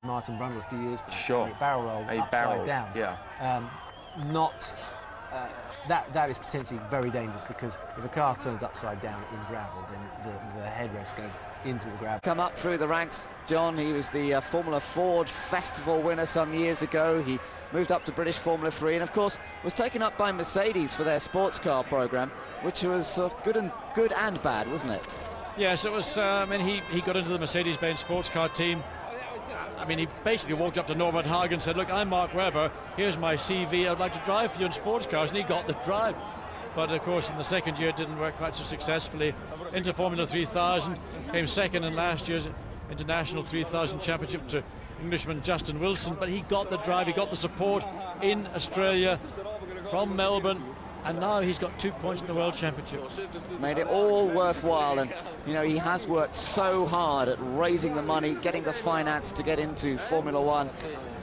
Martin Brundle a few years back. Sure. A barrel roll upside down. Yeah. Not that is potentially very dangerous, because if a car turns upside down in gravel, then the headrest goes into the gravel. Come up through the ranks, John. He was the Formula Ford Festival winner some years ago. He moved up to British Formula 3 and of course was taken up by Mercedes for their sports car program, which was good and bad, wasn't it? Yes, it was. I mean, he got into the Mercedes-Benz sports car team. I mean, he basically walked up to Norbert Hagen and said, look, I'm Mark Webber, here's my CV, I'd like to drive for you in sports cars, and he got the drive. But of course in the second year it didn't work quite so successfully. Into Formula 3000, came second in last year's International 3000 Championship to Englishman Justin Wilson, but he got the drive, he got the support in Australia from Melbourne, and now he's got 2 points in the World Championship. It's made it all worthwhile, and you know, he has worked so hard at raising the money, getting the finance to get into Formula One.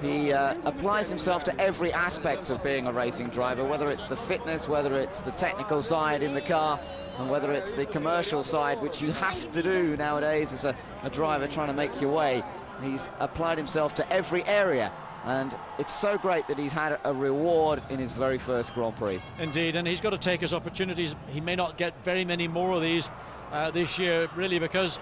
He applies himself to every aspect of being a racing driver, whether it's the fitness, whether it's the technical side in the car, and whether it's the commercial side, which you have to do nowadays as a driver trying to make your way. He's applied himself to every area, and it's so great that he's had a reward in his very first Grand Prix. Indeed, and he's got to take his opportunities. He may not get very many more of these this year, really, because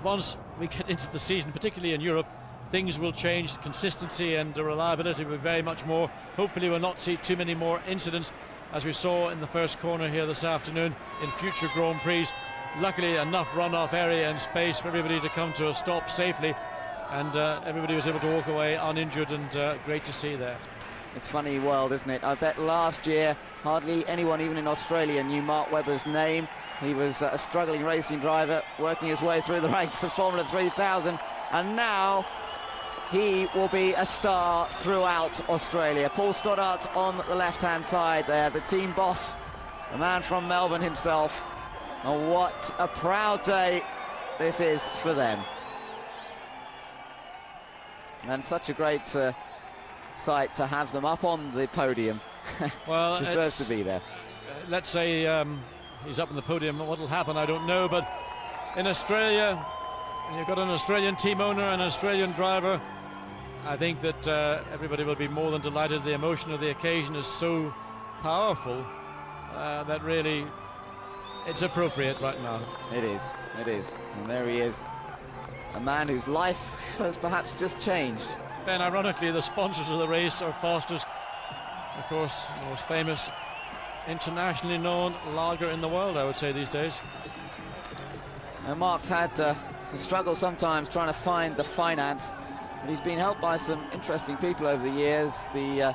once we get into the season, particularly in Europe, things will change. Consistency and reliability will be very much more. Hopefully we'll not see too many more incidents, as we saw in the first corner here this afternoon in future Grand Prix. Luckily, enough runoff area and space for everybody to come to a stop safely, and everybody was able to walk away uninjured, and great to see that. It's a funny world, isn't it? I bet last year hardly anyone, even in Australia, knew Mark Webber's name. He was a struggling racing driver working his way through the ranks of Formula 3000, and now he will be a star throughout Australia. Paul Stoddart on the left-hand side there, the team boss, the man from Melbourne himself. And what a proud day this is for them. And such a great sight to have them up on the podium. Well, deserves to be there. Let's say he's up on the podium. What will happen, I don't know, but in Australia, and you've got an Australian team owner and an Australian driver, I think that everybody will be more than delighted. The emotion of the occasion is so powerful that really it's appropriate right now. It is, and there he is, a man whose life has perhaps just changed. And ironically, the sponsors of the race are Foster's, of course, the most famous, internationally known lager in the world, I would say, these days. And Mark's had to struggle sometimes trying to find the finance, but he's been helped by some interesting people over the years. The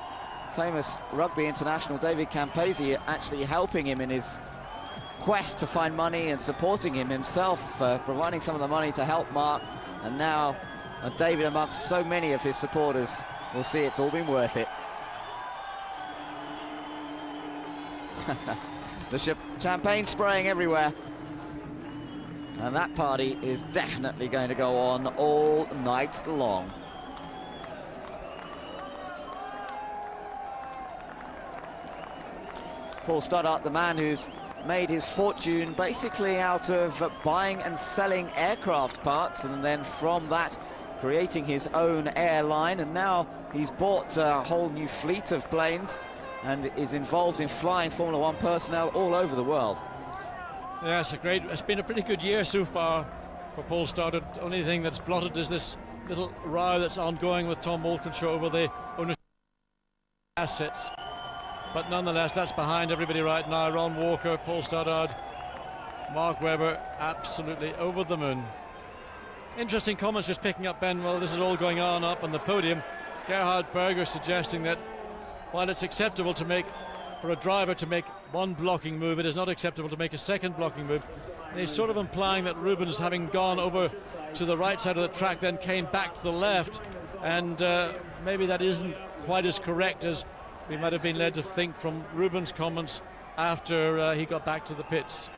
famous rugby international David Campese actually helping him in his quest to find money and supporting him himself, providing some of the money to help Mark. And now David, amongst so many of his supporters, will see it's all been worth it. The champagne spraying everywhere, and that party is definitely going to go on all night long. Paul Stoddart, the man who's made his fortune basically out of buying and selling aircraft parts, and then from that creating his own airline, and now he's bought a whole new fleet of planes and is involved in flying Formula One personnel all over the world. Yes, it's been a pretty good year so far for Paul Stoddart. The only thing that's blotted is this little row that's ongoing with Tom Walkinshaw over the ownership assets. But nonetheless, that's behind everybody right now. Ron Walker, Paul Stoddart, Mark Webber, absolutely over the moon. Interesting comments just picking up, Ben. Well, this is all going on up on the podium. Gerhard Berger suggesting that while it's acceptable to make, for a driver to make one blocking move, it is not acceptable to make a second blocking move. And he's sort of implying that Rubens, having gone over to the right side of the track, then came back to the left, and maybe that isn't quite as correct as we might have been led to think from Rubens' comments after he got back to the pits.